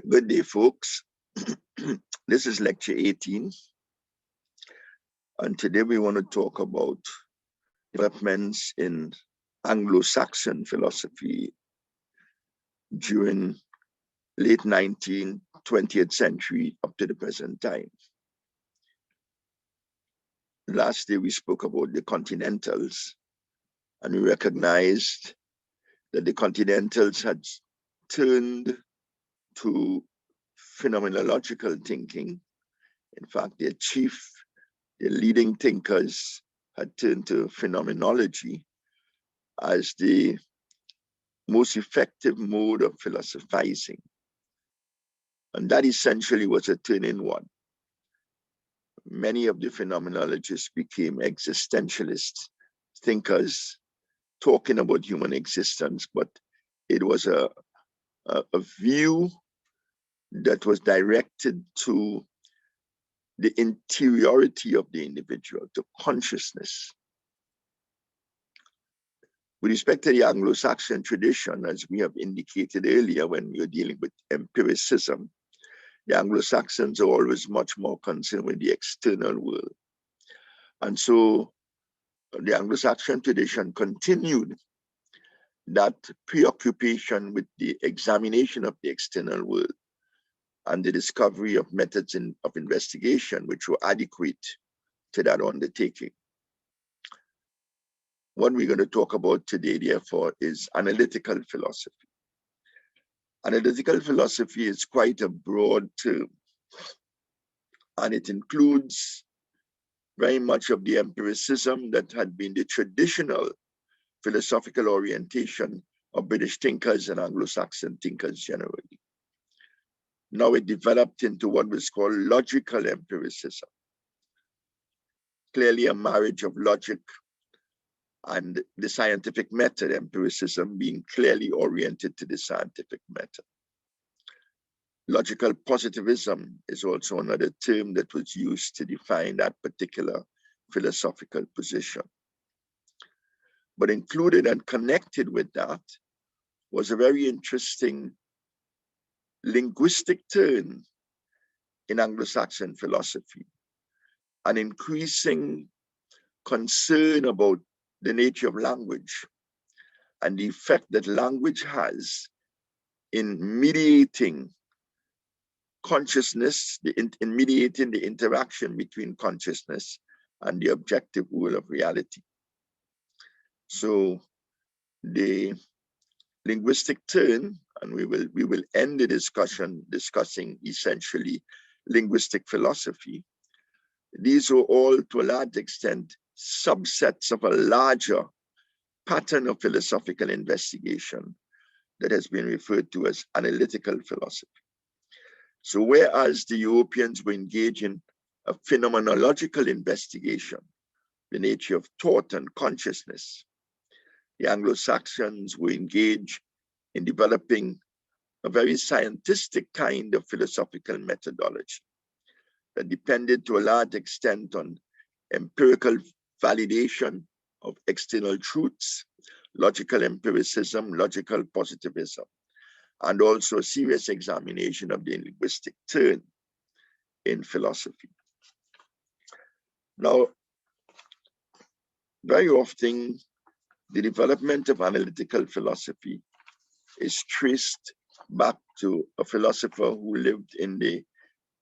Good day, folks. This is lecture 18, and today we want to talk about developments in Anglo-Saxon philosophy during late 19th, 20th century up to the present time. Last day we spoke about the continentals, and we recognized that the continentals had turned to phenomenological thinking. In fact, their leading thinkers had turned to phenomenology as the most effective mode of philosophizing. And that essentially was a turn in one. Many of the phenomenologists became existentialist thinkers talking about human existence, but it was a view that was directed to the interiority of the individual, to consciousness. With respect to the Anglo-Saxon tradition, as we have indicated earlier when we were dealing with empiricism, the Anglo-Saxons are always much more concerned with the external world. And so the Anglo-Saxon tradition continued that preoccupation with the examination of the external world and the discovery of methods of investigation which were adequate to that undertaking. What we're going to talk about today, therefore, is analytical philosophy. Analytical philosophy is quite a broad term, and it includes very much of the empiricism that had been the traditional philosophical orientation of British thinkers and Anglo-Saxon thinkers generally. Now it developed into what was called logical empiricism. Clearly a marriage of logic and the scientific method, empiricism being clearly oriented to the scientific method. Logical positivism is also another term that was used to define that particular philosophical position. But included and connected with that was a very interesting linguistic turn in Anglo-Saxon philosophy, an increasing concern about the nature of language and the effect that language has in mediating consciousness, in mediating the interaction between consciousness and the objective world of reality. So the linguistic turn, and we will end the discussion discussing essentially linguistic philosophy. These are all, to a large extent, subsets of a larger pattern of philosophical investigation that has been referred to as analytical philosophy. So whereas the Europeans were engaged in a phenomenological investigation, the nature of thought and consciousness, the Anglo-Saxons were engaged in developing a very scientific kind of philosophical methodology that depended to a large extent on empirical validation of external truths, logical empiricism, logical positivism, and also serious examination of the linguistic turn in philosophy. Now, very often, the development of analytical philosophy is traced back to a philosopher who lived in the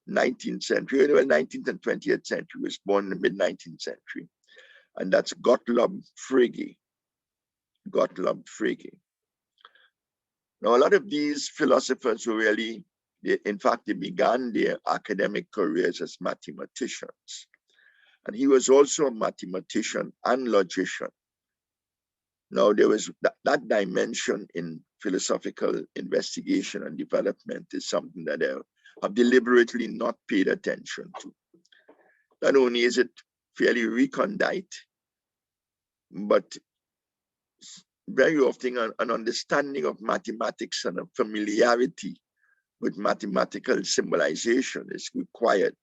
19th century, well, 19th and 20th century, was born in the mid-19th century, and that's Gottlob Frege. Gottlob Frege. Now, a lot of these philosophers were really, in fact, they began their academic careers as mathematicians. And he was also a mathematician and logician. Now, there was that dimension in philosophical investigation and development is something that I have deliberately not paid attention to. Not only is it fairly recondite, but very often an understanding of mathematics and a familiarity with mathematical symbolization is required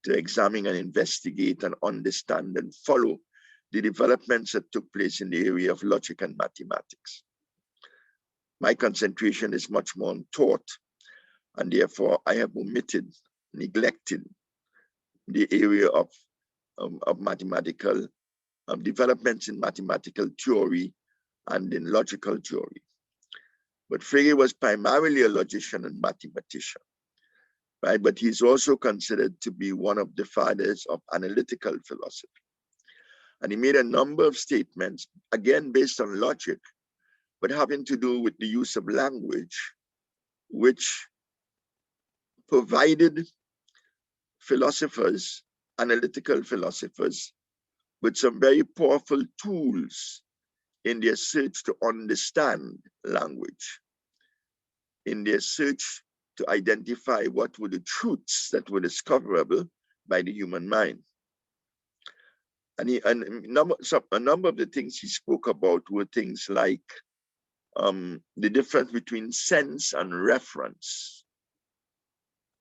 to examine and investigate and understand and follow the developments that took place in the area of logic and mathematics. My concentration is much more on thought, and therefore I have neglected the area of mathematical developments in mathematical theory and in logical theory. But Frege was primarily a logician and mathematician, right? But he's also considered to be one of the fathers of analytical philosophy. And he made a number of statements, again, based on logic, but having to do with the use of language, which provided philosophers, analytical philosophers, with some very powerful tools in their search to understand language, in their search to identify what were the truths that were discoverable by the human mind. And a number of the things he spoke about were things like the difference between sense and reference,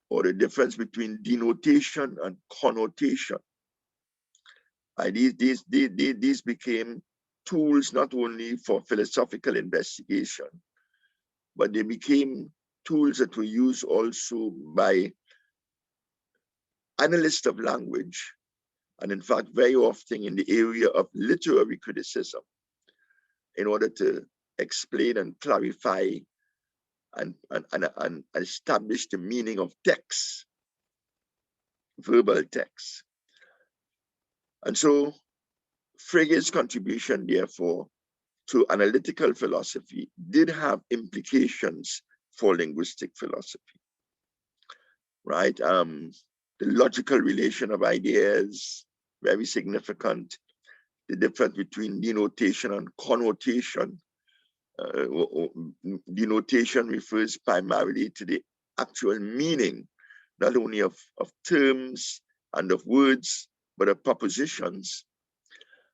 or the difference between denotation and connotation. These became tools not only for philosophical investigation, but they became tools that were used also by analysts of language, and in fact, very often in the area of literary criticism, in order to explain and clarify and establish the meaning of texts, verbal texts. And so Frege's contribution, therefore, to analytical philosophy did have implications for linguistic philosophy, right? The logical relation of ideas, very significant. The difference between denotation and connotation. Denotation refers primarily to the actual meaning, not only of terms and of words, but of propositions.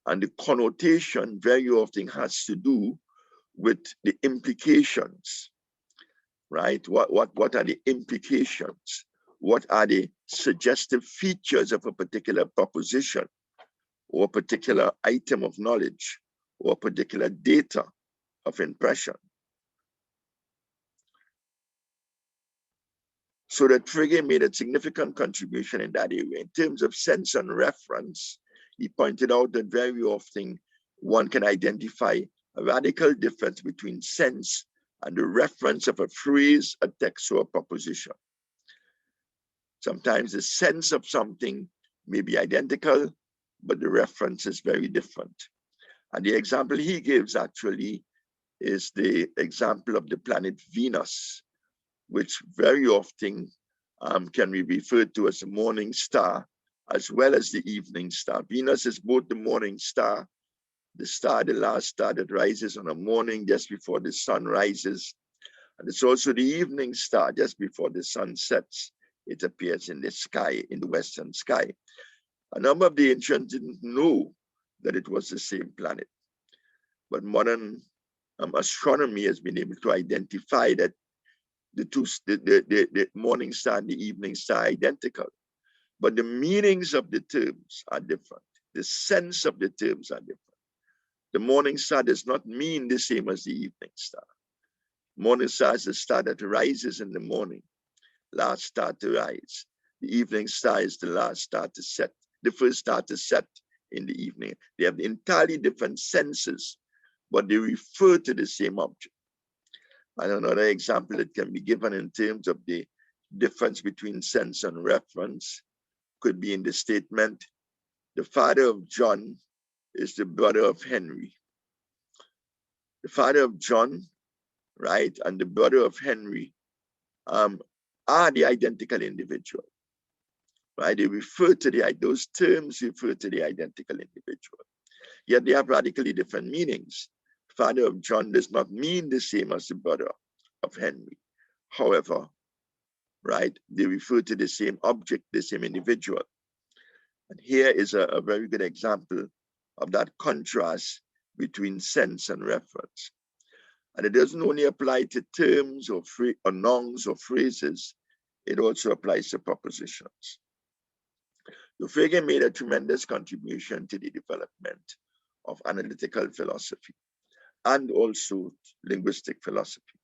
And the connotation very often has to do with the implications, right? What are the implications? What are the suggestive features of a particular proposition, or a particular item of knowledge, or particular data of impression? So that Frege made a significant contribution in that area. In terms of sense and reference, he pointed out that very often one can identify a radical difference between sense and the reference of a phrase, a text, or a proposition. Sometimes the sense of something may be identical, but the reference is very different. And the example he gives actually is the example of the planet Venus, which very often can be referred to as a morning star as well as the evening star. Venus is both the morning star, the last star that rises on a morning just before the sun rises. And it's also the evening star just before the sun sets. It appears in the sky, in the western sky. A number of the ancients didn't know that it was the same planet. But modern astronomy has been able to identify that the morning star and the evening star are identical. But the meanings of the terms are different. The sense of the terms are different. The morning star does not mean the same as the evening star. Morning star is the star that rises in the morning, last star to rise. The evening star is the last star to set, the first star to set in the evening. They have entirely different senses, but they refer to the same object. And another example that can be given in terms of the difference between sense and reference could be in the statement, the father of John is the brother of Henry. The father of John, right, and the brother of Henry are the identical individual, right? They refer to those terms refer to the identical individual. Yet they have radically different meanings. Father of John does not mean the same as the brother of Henry. However, right, they refer to the same object, the same individual. And here is a very good example of that contrast between sense and reference. And it doesn't only apply to terms or nouns or phrases, it also applies to propositions. So Frege made a tremendous contribution to the development of analytical philosophy and also linguistic philosophy.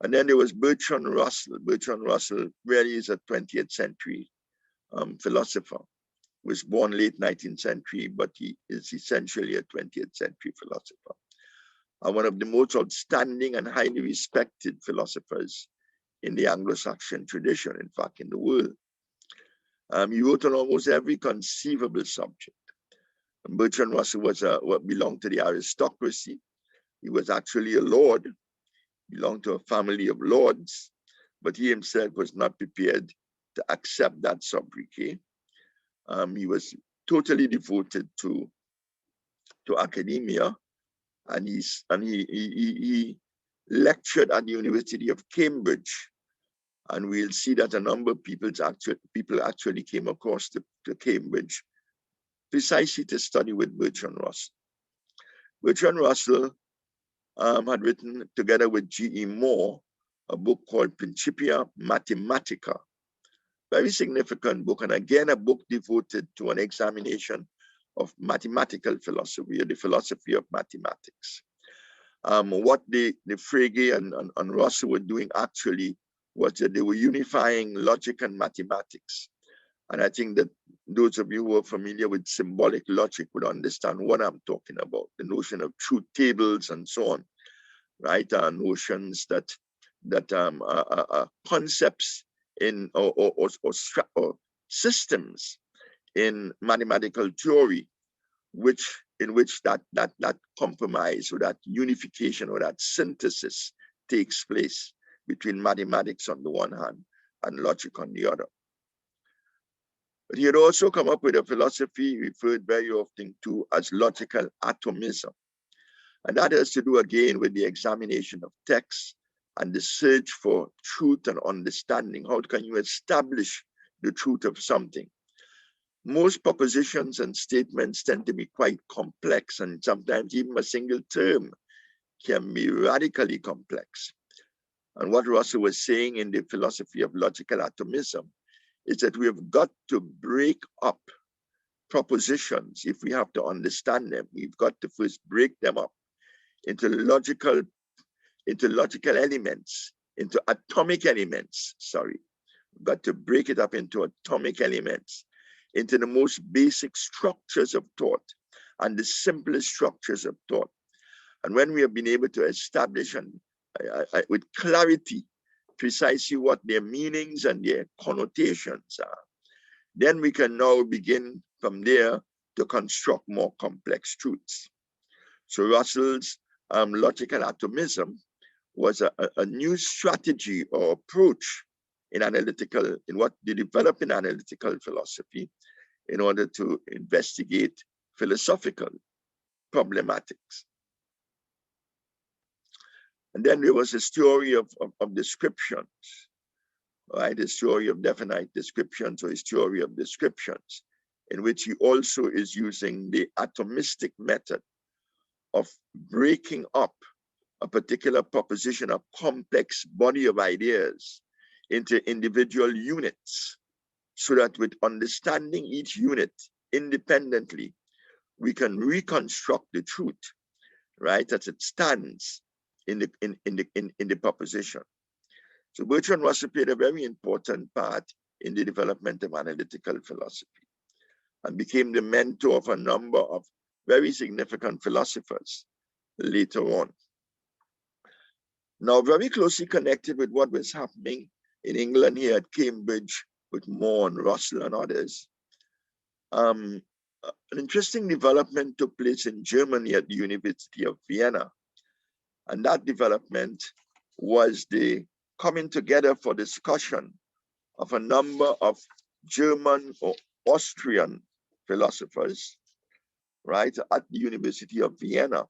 And then there was Bertrand Russell. Bertrand Russell really is a 20th century philosopher. Was born late 19th century, but he is essentially a 20th century philosopher. One of the most outstanding and highly respected philosophers in the Anglo-Saxon tradition, in fact, in the world. He wrote on almost every conceivable subject. Bertrand Russell was belonged to the aristocracy. He was actually a lord, belonged to a family of lords, but he himself was not prepared to accept that sobriquet. He was totally devoted to academia, and he lectured at the University of Cambridge. And we'll see that a number of people actually came across to Cambridge precisely to study with Bertrand Russell. Bertrand Russell had written, together with G.E. Moore, a book called Principia Mathematica. Very significant book, and again, a book devoted to an examination of mathematical philosophy, or the philosophy of mathematics. What the Frege and Russell were doing actually was that they were unifying logic and mathematics. And I think that those of you who are familiar with symbolic logic would understand what I'm talking about, the notion of truth tables and so on, right? Notions that concepts in or systems in mathematical theory, in which that compromise or that unification or that synthesis takes place between mathematics on the one hand and logic on the other. But he had also come up with a philosophy referred very often to as logical atomism. And that has to do again with the examination of texts and the search for truth and understanding. How can you establish the truth of something? Most propositions and statements tend to be quite complex, and sometimes even a single term can be radically complex. And what Russell was saying in the philosophy of logical atomism is that we have got to break up propositions if we have to understand them. We've got to first break them up into logical elements, into atomic elements, sorry. We've got to break it up into atomic elements, into the most basic structures of thought and the simplest structures of thought. And when we have been able to establish with clarity precisely what their meanings and their connotations are, then we can now begin from there to construct more complex truths. So Russell's logical atomism was a new strategy or approach in what they developed in analytical philosophy in order to investigate philosophical problematics. And then there was this theory of descriptions, right? This theory of definite descriptions, or his theory of descriptions, in which he also is using the atomistic method of breaking up a particular proposition, a complex body of ideas, into individual units, so that with understanding each unit independently, we can reconstruct the truth, right, as it stands in the proposition. So Bertrand Russell played a very important part in the development of analytical philosophy and became the mentor of a number of very significant philosophers later on. Now, very closely connected with what was happening in England here at Cambridge with Moore and Russell and others, an interesting development took place in Germany at the University of Vienna. And that development was the coming together for discussion of a number of German or Austrian philosophers, right, at the University of Vienna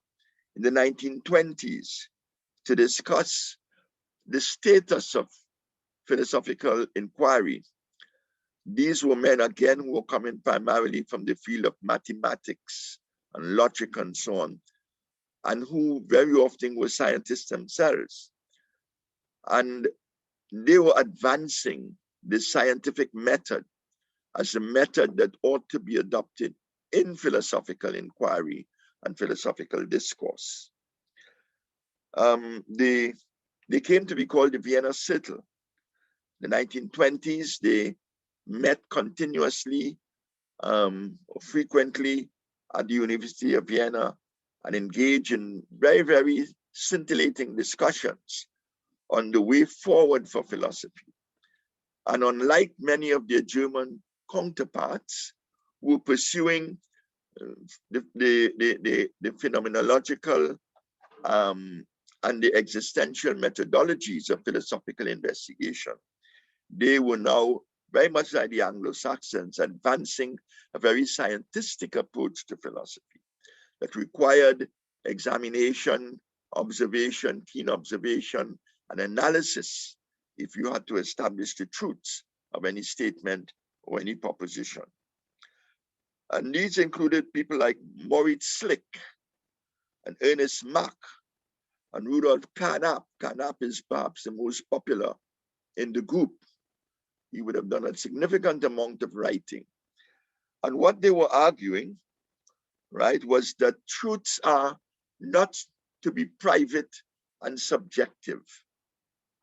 in the 1920s to discuss the status of philosophical inquiry. These were men, again, who were coming primarily from the field of mathematics and logic and so on, and who very often were scientists themselves. And they were advancing the scientific method as a method that ought to be adopted in philosophical inquiry and philosophical discourse. The They came to be called the Vienna Circle. In the 1920s, they met continuously, frequently at the University of Vienna and engaged in very, very scintillating discussions on the way forward for philosophy. And unlike many of their German counterparts who were pursuing the phenomenological and the existential methodologies of philosophical investigation, they were now very much like the Anglo-Saxons, advancing a very scientific approach to philosophy that required examination, observation, keen observation, and analysis if you had to establish the truths of any statement or any proposition. And these included people like Moritz Slick and Ernest Mach and Rudolf Carnap. Carnap is perhaps the most popular in the group. He would have done a significant amount of writing. And what they were arguing, right, was that truths are not to be private and subjective,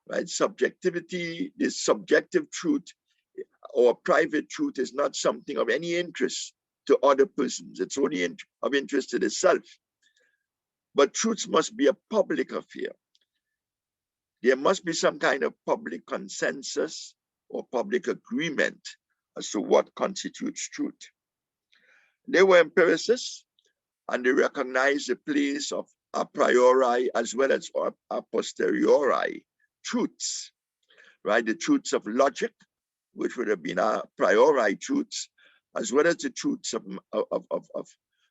right? Subjectivity, this subjective truth or private truth is not something of any interest to other persons. It's only of interest to the self. But truths must be a public affair. There must be some kind of public consensus or public agreement as to what constitutes truth. They were empiricists, and they recognized the place of a priori as well as a posteriori truths, right? The truths of logic, which would have been a priori truths, as well as the truths of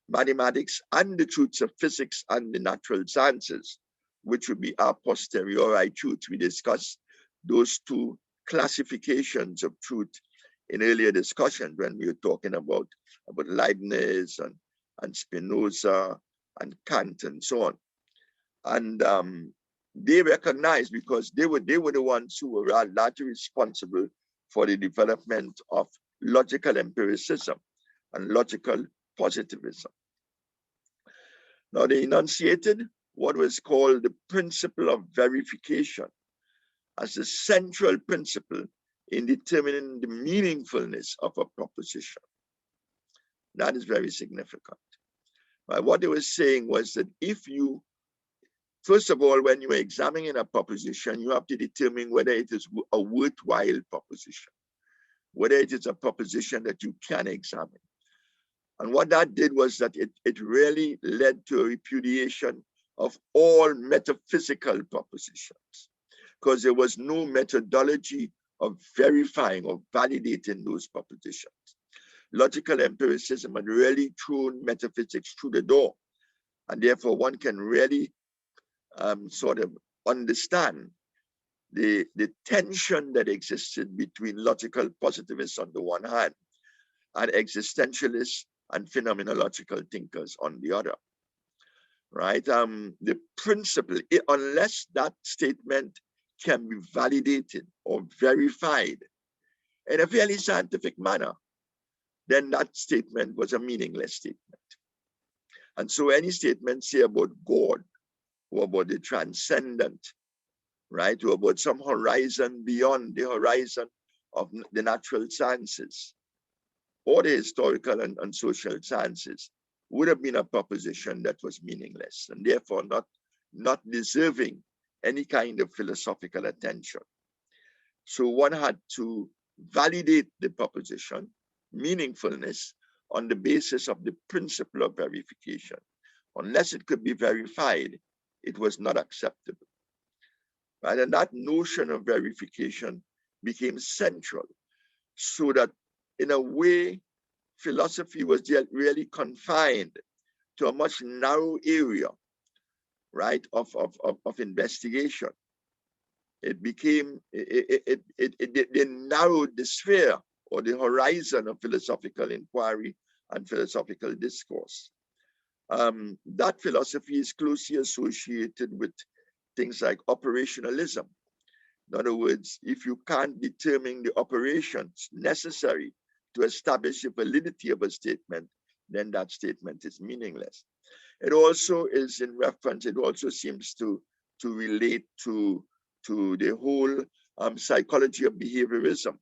mathematics and the truths of physics and the natural sciences, which would be a posteriori truths. We discussed those two classifications of truth in earlier discussions when we were talking about Leibniz and Spinoza and Kant and so on. And they recognized, because they were the ones who were largely responsible for the development of logical empiricism and logical positivism. Now, they enunciated what was called the principle of verification as the central principle in determining the meaningfulness of a proposition. That is very significant. Right? What they were saying was that if you, first of all, when you are examining a proposition, you have to determine whether it is a worthwhile proposition, whether it is a proposition that you can examine. And what that did was that it really led to a repudiation of all metaphysical propositions, because there was no methodology of verifying or validating those propositions. Logical empiricism had really thrown metaphysics through the door, and therefore one can really sort of understand the tension that existed between logical positivists on the one hand and existentialists and phenomenological thinkers on the other, right? The principle, unless that statement can be validated or verified in a fairly scientific manner, then that statement was a meaningless statement. And so any statement, say about God or about the transcendent, right, or about some horizon beyond the horizon of the natural sciences or the historical and social sciences, would have been a proposition that was meaningless and therefore not deserving any kind of philosophical attention. So one had to validate the proposition, meaningfulness, on the basis of the principle of verification. Unless it could be verified, it was not acceptable. Right? And that notion of verification became central, so that in a way, philosophy was really confined to a much narrow area, right, of investigation. It became, it narrowed the sphere or the horizon of philosophical inquiry and philosophical discourse. That philosophy is closely associated with things like operationalism. In other words, if you can't determine the operations necessary to establish the validity of a statement, then that statement is meaningless. It also is in reference, it also seems to relate to to the whole psychology of behaviorism.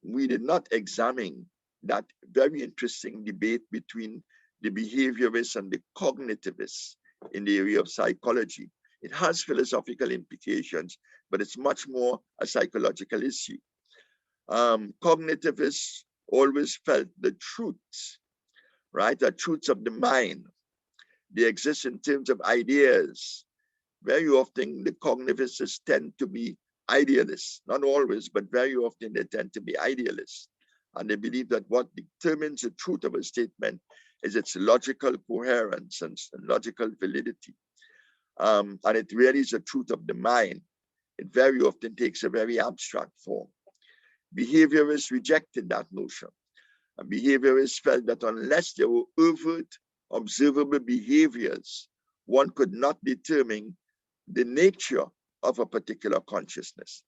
We did not examine that very interesting debate between the behaviorists and the cognitivists in the area of psychology. It has philosophical implications, but it's much more a psychological issue. Cognitivists always felt the truths, right? The truths of the mind. They exist in terms of ideas. Very often, the cognitivists tend to be idealists. Not always, but very often they tend to be idealists. And they believe that what determines the truth of a statement is its logical coherence and logical validity. And it really is the truth of the mind. It very often takes a very abstract form. Behaviorists rejected that notion. And behaviorists felt that unless there were overt, observable behaviors, one could not determine the nature of a particular consciousness.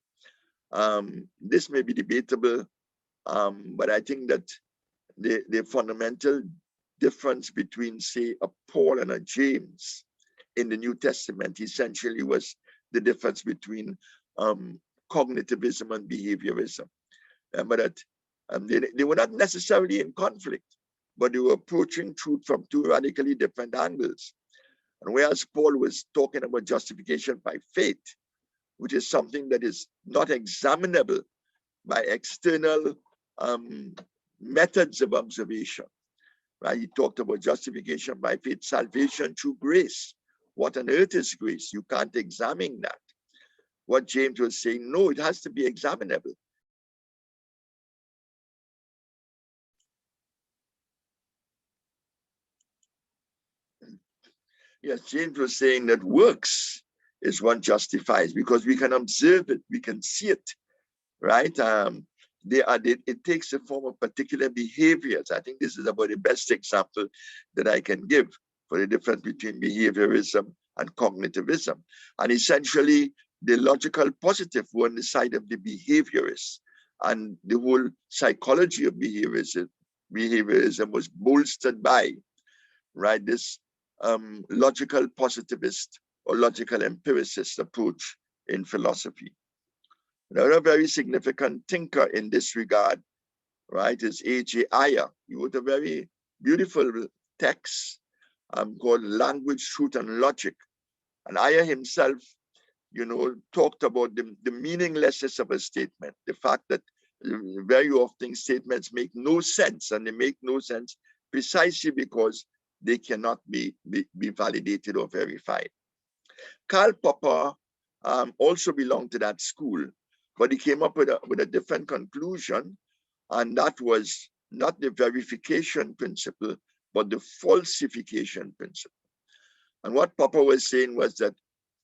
This may be debatable, but I think that the fundamental difference between, say, a Paul and a James in the New Testament essentially was the difference between cognitivism and behaviorism. But that they were not necessarily in conflict, but they were approaching truth from two radically different angles. And whereas Paul was talking about justification by faith, which is something that is not examinable by external methods of observation, right? He talked about justification by faith, salvation through grace. What on earth is grace? You can't examine that. What James was saying, no, it has to be examinable. Yes, James was saying that works is what justifies because we can observe it, we can see it, right? It takes the form of particular behaviors. I think this is about the best example that I can give for the difference between behaviorism and cognitivism. And essentially, the logical positive were on the side of the behaviorists, and the whole psychology of behaviorism was bolstered by, right, this logical positivist or logical empiricist approach in philosophy. Another very significant thinker in this regard, right, is A.J. Ayer. He wrote a very beautiful text called Language, Truth, and Logic. And Ayer himself, talked about the meaninglessness of a statement, the fact that very often statements make no sense, and they make no sense precisely because they cannot be validated or verified. Karl Popper also belonged to that school, but he came up with a different conclusion, and that was not the verification principle, but the falsification principle. And what Popper was saying was that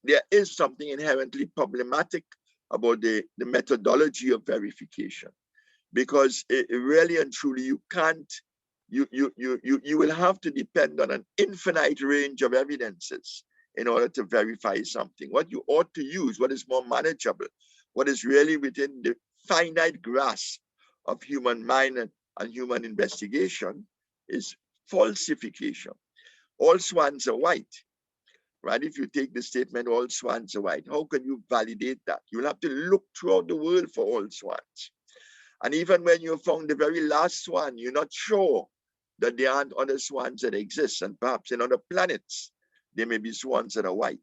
there is something inherently problematic about the methodology of verification, because it really and truly you can't, you will have to depend on an infinite range of evidences in order to verify something. What you ought to use, what is more manageable, what is really within the finite grasp of human mind and human investigation, is falsification. All swans are white, right? If you take the statement, all swans are white, how can you validate that? You'll have to look throughout the world for all swans. And even when you found the very last swan, you're not sure that there aren't other swans that exist, and perhaps in other planets, there may be swans that are white.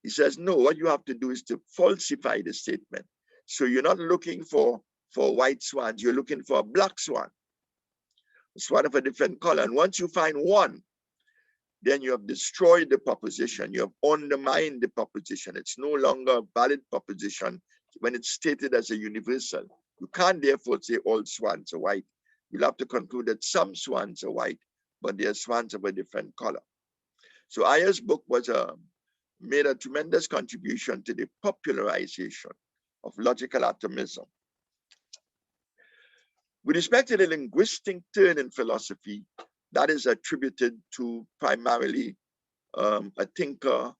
He says, no, what you have to do is to falsify the statement. So you're not looking for white swans, you're looking for a black swan, a swan of a different color. And once you find one, then you have destroyed the proposition, you have undermined the proposition. It's no longer a valid proposition when it's stated as a universal. You can't therefore say all swans are white. You'll have to conclude that some swans are white, but they're swans of a different color. So Ayer's book made a tremendous contribution to the popularization of logical atomism. With respect to the linguistic turn in philosophy, that is attributed to primarily a thinker,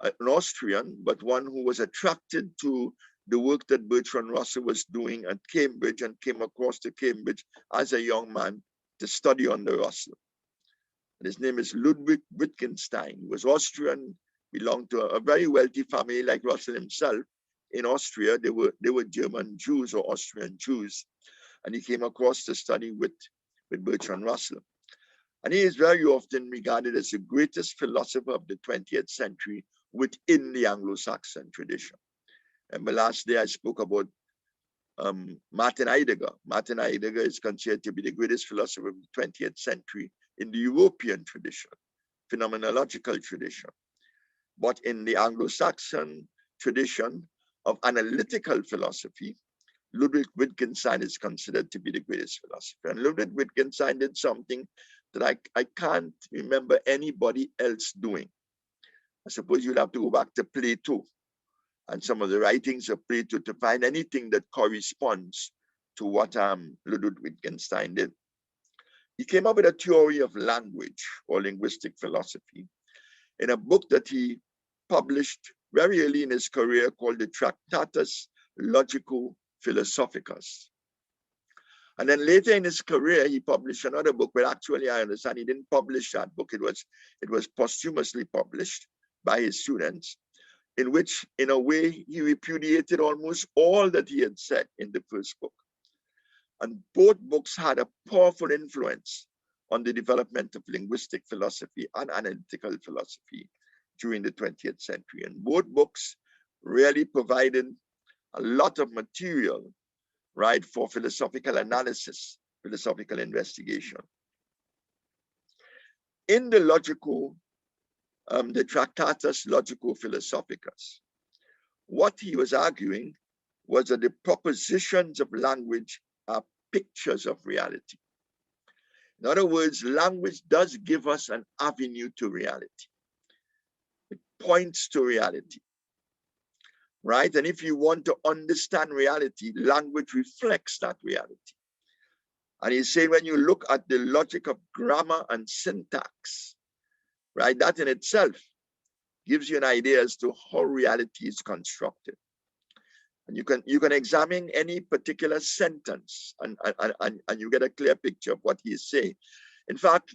an Austrian, but one who was attracted to the work that Bertrand Russell was doing at Cambridge and came across to Cambridge as a young man to study under Russell. And his name is Ludwig Wittgenstein. He was Austrian, belonged to a very wealthy family like Russell himself in Austria. They were German Jews or Austrian Jews, and he came across to study with Bertrand Russell. And he is very often regarded as the greatest philosopher of the 20th century within the Anglo-Saxon tradition. And the last day I spoke about Martin Heidegger. Martin Heidegger is considered to be the greatest philosopher of the 20th century in the European tradition, phenomenological tradition. But in the Anglo-Saxon tradition of analytical philosophy, Ludwig Wittgenstein is considered to be the greatest philosopher. And Ludwig Wittgenstein did something that I can't remember anybody else doing. I suppose you'll have to go back to Plato and some of the writings of Plato to find anything that corresponds to what Ludwig Wittgenstein did. He came up with a theory of language or linguistic philosophy in a book that he published very early in his career called the Tractatus Logico-Philosophicus. And then later in his career, he published another book, but actually I understand he didn't publish that book. It was posthumously published by his students, in which, in a way, he repudiated almost all that he had said in the first book. And both books had a powerful influence on the development of linguistic philosophy and analytical philosophy during the 20th century. And both books really provided a lot of material, right, for philosophical analysis, philosophical investigation. In the the Tractatus Logico-Philosophicus, what he was arguing was that the propositions of language are pictures of reality. In other words, language does give us an avenue to reality. It points to reality, right? And if you want to understand reality, language reflects that reality. And he's saying when you look at the logic of grammar and syntax, right, that in itself gives you an idea as to how reality is constructed. And you can examine any particular sentence and you get a clear picture of what he is saying. In fact,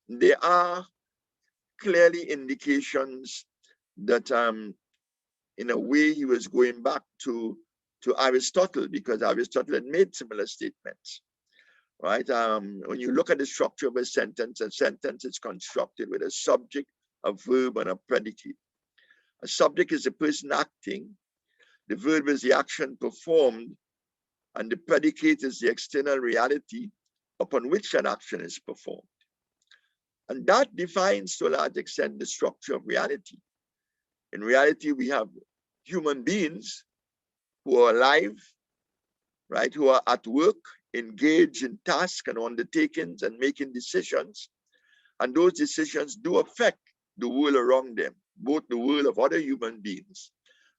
there are clearly indications that in a way he was going back to Aristotle, because Aristotle had made similar statements, right? When you look at the structure of a sentence is constructed with a subject, a verb, and a predicate. A subject is the person acting, the verb is the action performed, and the predicate is the external reality upon which an action is performed. And that defines to a large extent the structure of reality. In reality, we have human beings who are alive, right, who are at work, engaged in tasks and undertakings and making decisions. And those decisions do affect the world around them, both the world of other human beings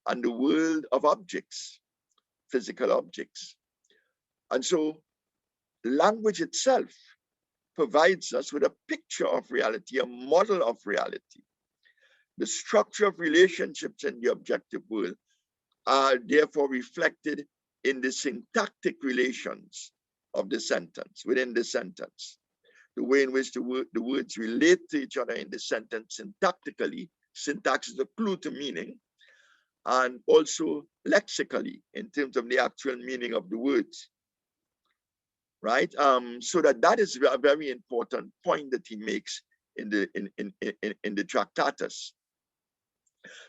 and the world of objects, physical objects. And so language itself provides us with a picture of reality, a model of reality. The structure of relationships in the objective world are therefore reflected in the syntactic relations of the sentence, within the sentence. The way in which the words relate to each other in the sentence syntactically, syntax is a clue to meaning, and also lexically in terms of the actual meaning of the words, right? So that is a very important point that he makes in the Tractatus.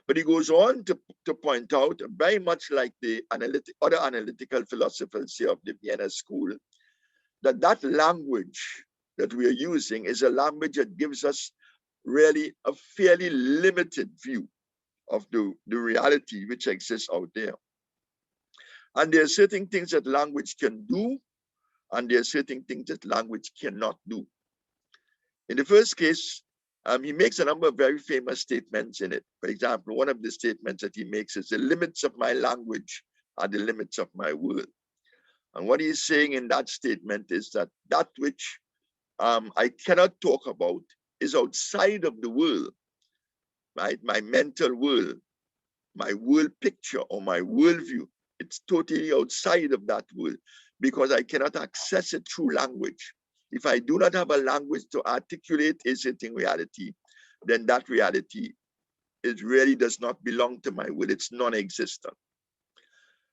But he goes on to point out, very much like the other analytical philosophers here of the Vienna school, that language that we are using is a language that gives us really a fairly limited view of the reality which exists out there. And there are certain things that language can do, and there are certain things that language cannot do. In the first case, he makes a number of very famous statements in it. For example, one of the statements that he makes is, the limits of my language are the limits of my world. And what he's saying in that statement is that which I cannot talk about is outside of the world, right? My mental world, my world picture or my worldview, it's totally outside of that world because I cannot access it through language. If I do not have a language to articulate a certain reality, then that reality it really does not belong to my will. It's non-existent.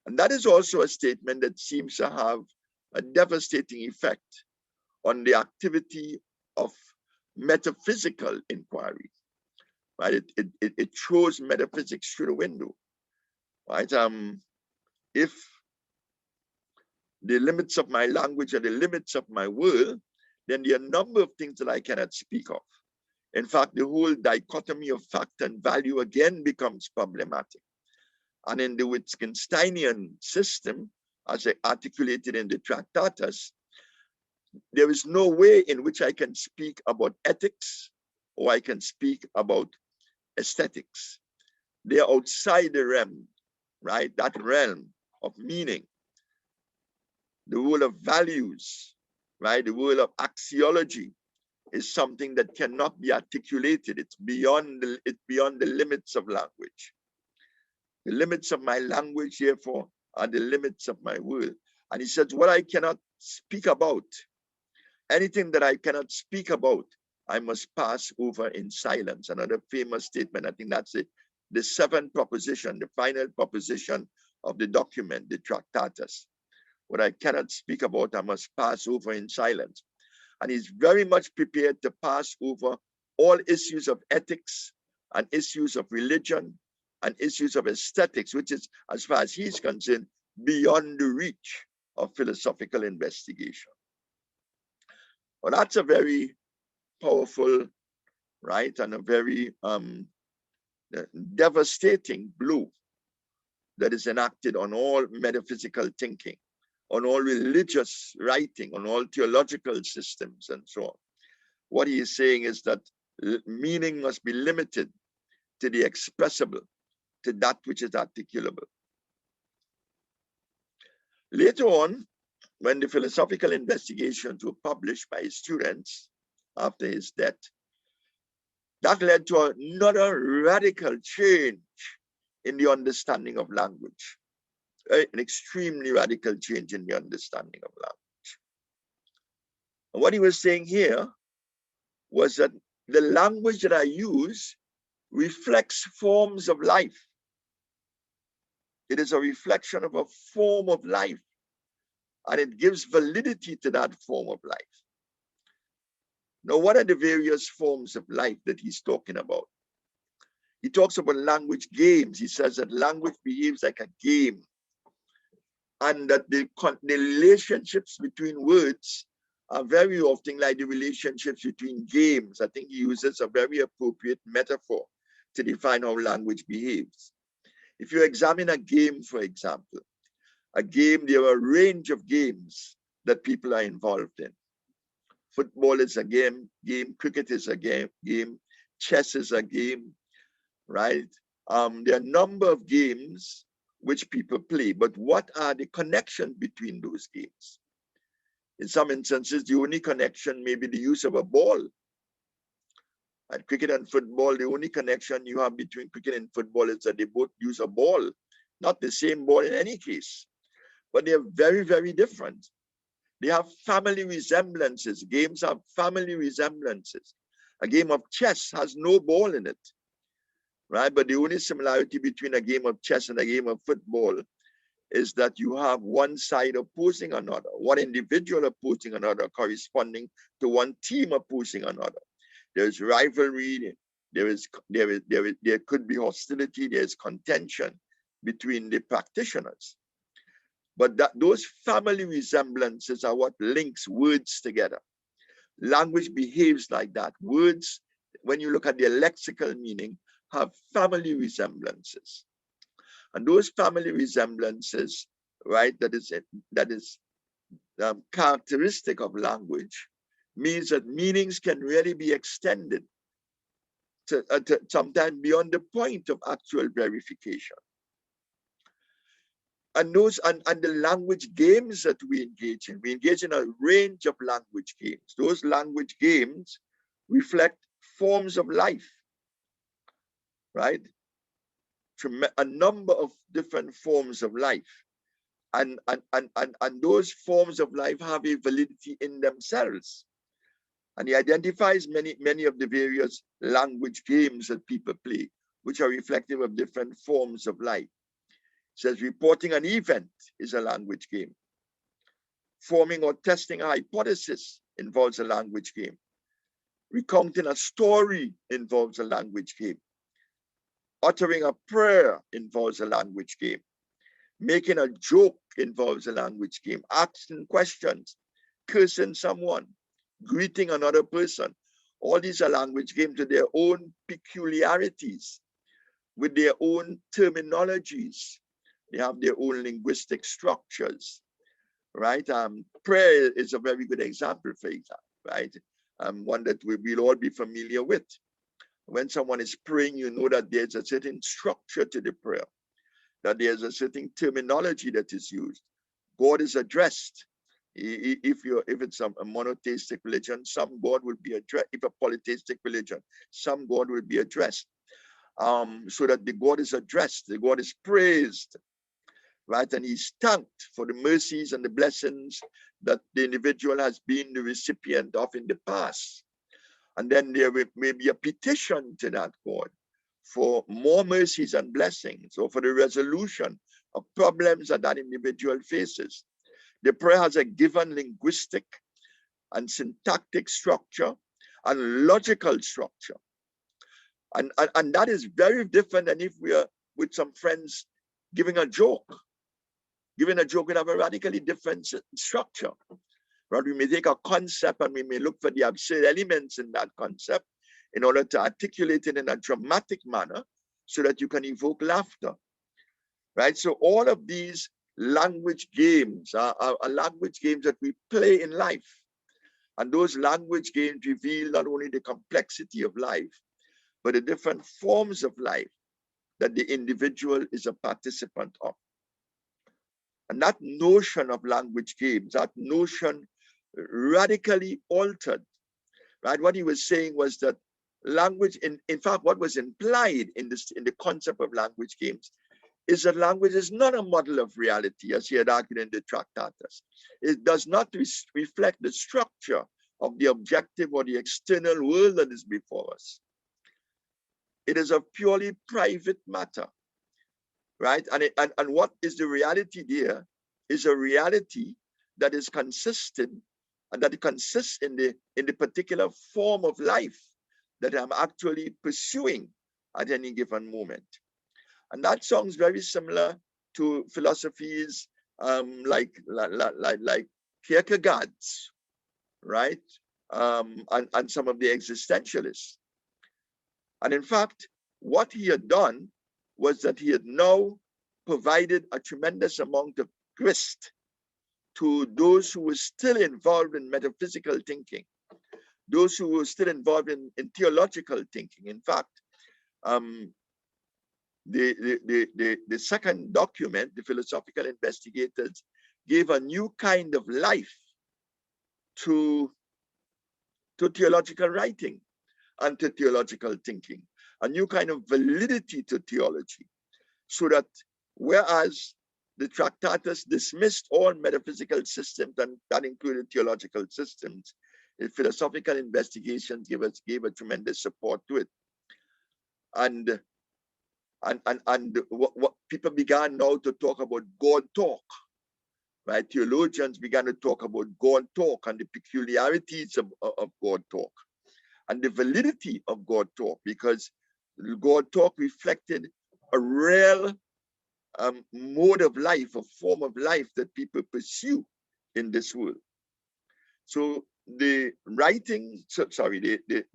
And that is also a statement that seems to have a devastating effect on the activity of metaphysical inquiry, right? It throws metaphysics through the window, right? If the limits of my language are the limits of my world, then there are a number of things that I cannot speak of. In fact, the whole dichotomy of fact and value again becomes problematic. And in the Wittgensteinian system, as I articulated in the Tractatus, there is no way in which I can speak about ethics or I can speak about aesthetics. They are outside the realm, right? That realm of meaning. The world of values, right? The world of axiology is something that cannot be articulated. It's beyond the limits of language. The limits of my language, therefore, are the limits of my world. And he says, what I cannot speak about, anything that I cannot speak about, I must pass over in silence. Another famous statement, I think that's it. The seventh proposition, the final proposition of the document, the Tractatus. What I cannot speak about, I must pass over in silence. And he's very much prepared to pass over all issues of ethics and issues of religion and issues of aesthetics, which is, as far as he's concerned, beyond the reach of philosophical investigation. Well, that's a very powerful, right, and a very devastating blow that is enacted on all metaphysical thinking, on all religious writing, on all theological systems, and so on. What he is saying is that meaning must be limited to the expressible, to that which is articulable. Later on, when the philosophical investigations were published by his students after his death, that led to another radical change in the understanding of language, an extremely radical change in the understanding of language. And what he was saying here was that the language that I use reflects forms of life. It is a reflection of a form of life, and it gives validity to that form of life. Now, what are the various forms of life that he's talking about? He talks about language games. He says that language behaves like a game, and that the relationships between words are very often like the relationships between games. I think he uses a very appropriate metaphor to define how language behaves. If you examine a game, for example, a game, there are a range of games that people are involved in. Football is a game, cricket is a game, chess is a game, right? There are a number of games which people play, but what are the connections between those games? In some instances, the only connection may be the use of a ball. At cricket and football, the only connection you have between cricket and football is that they both use a ball, not the same ball in any case, but they are very, very different. They have family resemblances. Games have family resemblances. A game of chess has no ball in it, right? But the only similarity between a game of chess and a game of football is that you have one side opposing another, one individual opposing another, corresponding to one team opposing another. There's rivalry, there could be hostility, there's contention between the practitioners. But those family resemblances are what links words together. Language behaves like that. Words, when you look at their lexical meaning, have family resemblances. And those family resemblances, right, that is characteristic of language, means that meanings can really be extended to sometimes beyond the point of actual verification. And the language games that we engage in a range of language games. Those language games reflect forms of life, right? A number of different forms of life. And those forms of life have a validity in themselves. And he identifies many of the various language games that people play. which are reflective of different forms of life. It says reporting an event is a language game. Forming or testing a hypothesis involves a language game. Recounting a story involves a language game. Uttering a prayer involves a language game. Making a joke involves a language game. Asking questions, cursing someone, greeting another person. All these are language games with their own peculiarities, with their own terminologies. They have their own linguistic structures, right? Prayer is a very good example for example, right? One that we'll all be familiar with. When someone is praying, you know that there's a certain structure to the prayer, that there's a certain terminology that is used. God is addressed. If it's a monotheistic religion, some God will be addressed. If a polytheistic religion, some God will be addressed. So that the God is addressed, the God is praised, right? And he's thanked for the mercies and the blessings that the individual has been the recipient of in the past. And then there may be a petition to that God for more mercies and blessings, or for the resolution of problems that that individual faces. The prayer has a given linguistic and syntactic structure and logical structure. And that is very different than if we are with some friends giving a joke. Giving a joke would have a radically different structure. Right? We may take a concept and we may look for the absurd elements in that concept in order to articulate it in a dramatic manner so that you can evoke laughter. Right? So all of these language games are language games that we play in life. And those language games reveal not only the complexity of life, but the different forms of life that the individual is a participant of. And that notion of language games, that notion radically altered, right? What he was saying was that language, in fact, what was implied in the concept of language games is that language is not a model of reality, as he had argued in the Tractatus. It does not reflect the structure of the objective or the external world that is before us. It is a purely private matter, right? And what is the reality there is a reality that is consistent and that it consists in the particular form of life that I'm actually pursuing at any given moment. And that sounds very similar to philosophies like Kierkegaard's, right? And some of the existentialists. And in fact, what he had done was that he had now provided a tremendous amount of grist to those who were still involved in metaphysical thinking, those who were still involved in theological thinking. In fact, the second document, the Philosophical Investigators, gave a new kind of life to theological writing and to theological thinking, a new kind of validity to theology, so that whereas the Tractatus dismissed all metaphysical systems, and that included theological systems, the Philosophical Investigations gave a tremendous support to it. And what people began now to talk about God talk, right? Theologians began to talk about God talk and the peculiarities of God talk and the validity of God talk, because God talk reflected a real mode of life, a form of life that people pursue in this world. So the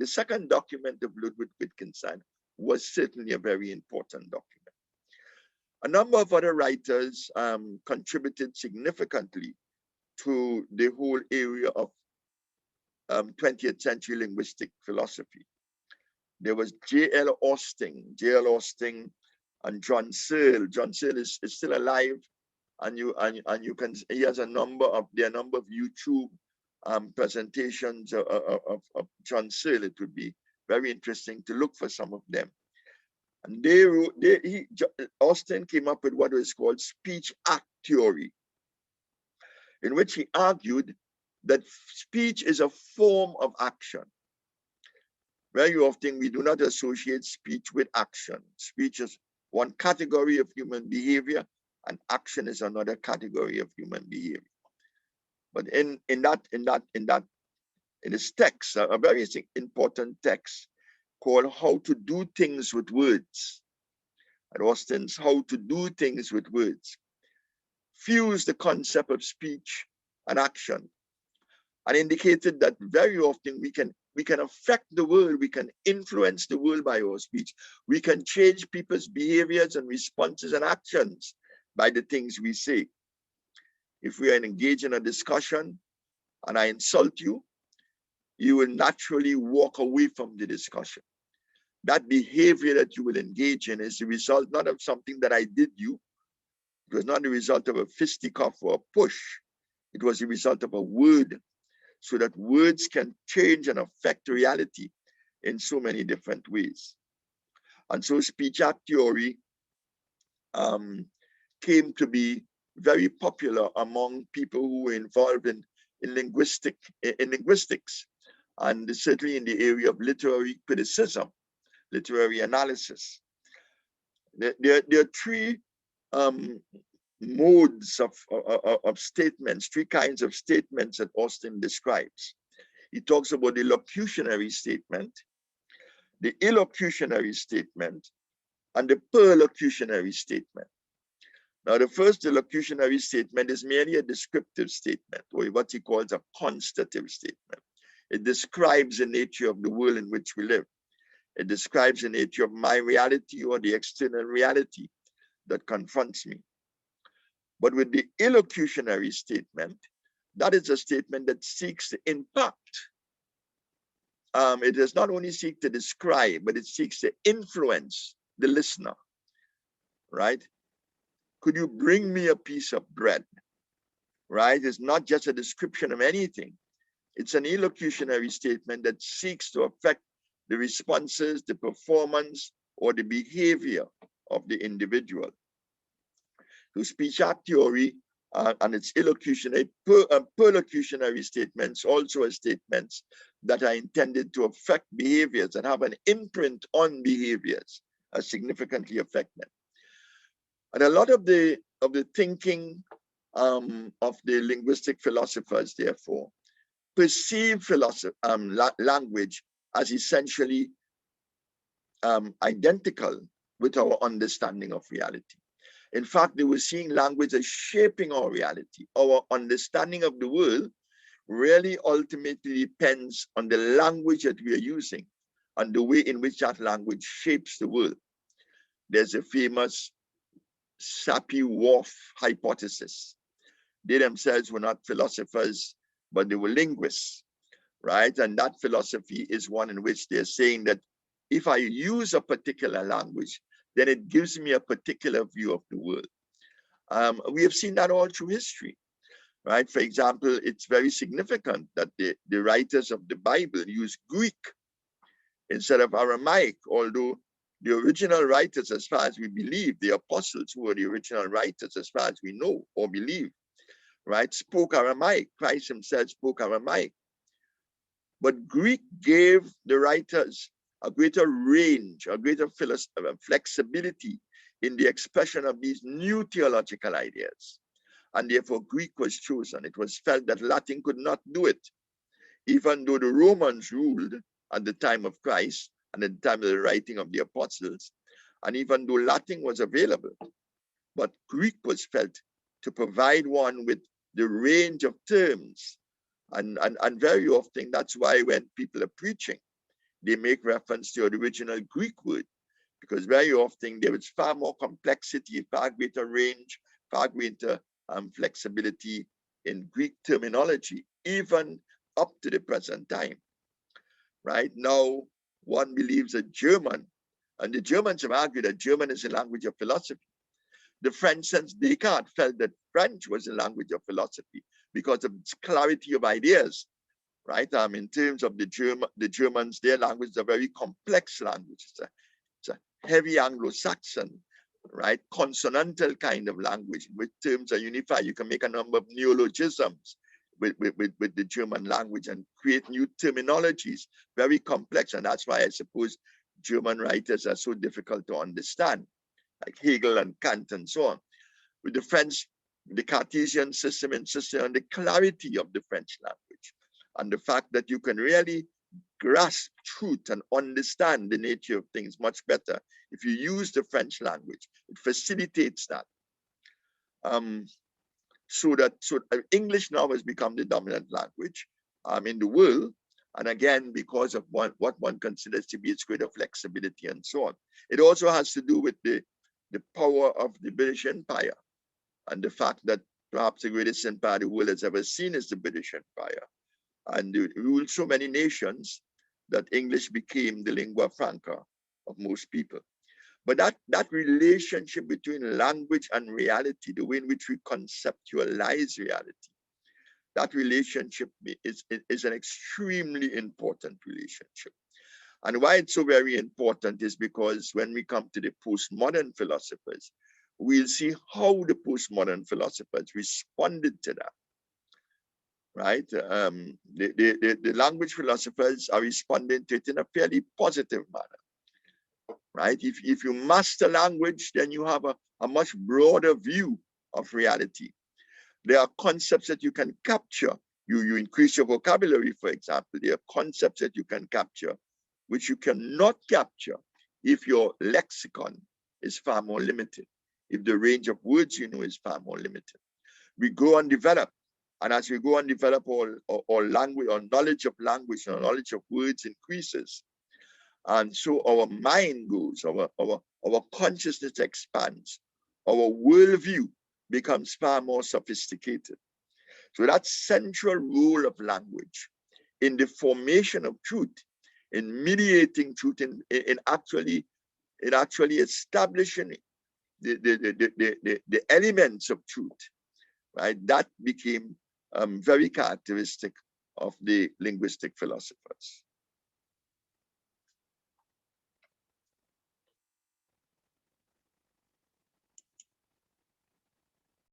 second document of Ludwig Wittgenstein was certainly a very important document. A number of other writers contributed significantly to the whole area of 20th century linguistic philosophy. There was J.L. Austin and John Searle. John Searle is still alive, and you can, he has there are a number of YouTube presentations of John Searle. It would be very interesting to look for some of them. And Austin came up with what is called speech act theory, in which he argued that speech is a form of action. Very often we do not associate speech with action. Speech is one category of human behavior, and action is another category of human behavior. But in this text, a very important text called How to Do Things with Words, and Austin's How to Do Things with Words, fuse the concept of speech and action, and indicated that very often we can affect the world, we can influence the world by our speech. We can change people's behaviors and responses and actions by the things we say. If we are engaged in a discussion and I insult you, you will naturally walk away from the discussion. That behavior that you will engage in is the result not of something that I did you. It was not the result of a fisticuff or a push. It was the result of a word, so that words can change and affect reality in so many different ways. And so speech act theory came to be very popular among people who were involved in linguistics, and certainly in the area of literary criticism, literary analysis. There are three modes of statements, three kinds of statements that Austin describes. He talks about the locutionary statement, the illocutionary statement, and the perlocutionary statement. Now, the first illocutionary statement is merely a descriptive statement, or what he calls a constative statement. It describes the nature of the world in which we live. It describes the nature of my reality or the external reality that confronts me. But with the illocutionary statement, that is a statement that seeks to impact. It does not only seek to describe, but it seeks to influence the listener, right? Could you bring me a piece of bread, right? It's not just a description of anything. It's an illocutionary statement that seeks to affect the responses, the performance, or the behavior of the individual. So speech act theory and its illocutionary, perlocutionary statements also are statements that are intended to affect behaviors and have an imprint on behaviors, significantly affect them. And a lot of the thinking of the linguistic philosophers, therefore, perceive language as essentially identical with our understanding of reality. In fact, they were seeing language as shaping our reality. Our understanding of the world really ultimately depends on the language that we are using and the way in which that language shapes the world. There's a famous Sapir-Whorf hypothesis. They themselves were not philosophers, but they were linguists, right? And that philosophy is one in which they're saying that if I use a particular language, then it gives me a particular view of the world. We have seen that all through history, right? For example, it's very significant that the writers of the Bible use Greek instead of Aramaic, although the original writers, as far as we believe, the apostles who were the original writers, as far as we know or believe, right, spoke Aramaic. Christ himself spoke Aramaic. But Greek gave the writers a greater range, a greater flexibility in the expression of these new theological ideas. And therefore Greek was chosen. It was felt that Latin could not do it, even though the Romans ruled at the time of Christ and at the time of the writing of the apostles, and even though Latin was available, but Greek was felt to provide one with the range of terms. And very often that's why when people are preaching, they make reference to the original Greek word, because very often there is far more complexity, far greater range, far greater flexibility in Greek terminology, even up to the present time. Right now, one believes that German, and the Germans have argued that German is a language of philosophy. The French, since Descartes, felt that French was a language of philosophy because of its clarity of ideas, right? In terms of the Germans, their language is a very complex language. It's a heavy Anglo-Saxon, right? Consonantal kind of language in which terms are unified. You can make a number of neologisms with the German language and create new terminologies, very complex. And that's why I suppose German writers are so difficult to understand, like Hegel and Kant and so on. With the French, the Cartesian system insisted on the clarity of the French language and the fact that you can really grasp truth and understand the nature of things much better if you use the French language. It facilitates that. So English now has become the dominant language in the world. And again, because of what one considers to be its greater flexibility and so on. It also has to do with the power of the British Empire and the fact that perhaps the greatest empire the world has ever seen is the British Empire. And it ruled so many nations that English became the lingua franca of most people. But that relationship between language and reality, the way in which we conceptualize reality, that relationship is an extremely important relationship. And why it's so very important is because when we come to the postmodern philosophers, we'll see how the postmodern philosophers responded to that. Right? The language philosophers are responding to it in a fairly positive manner. Right? If you master language, then you have a much broader view of reality. There are concepts that you can capture. You increase your vocabulary, for example. There are concepts that you can capture, which you cannot capture if your lexicon is far more limited, if the range of words you know is far more limited. We grow and develop. And as we go and develop our language, our knowledge of language, our knowledge of words increases. And so our mind goes, our consciousness expands, our worldview becomes far more sophisticated. So that central role of language in the formation of truth, in mediating truth, in actually establishing the elements of truth, right? That became very characteristic of the linguistic philosophers.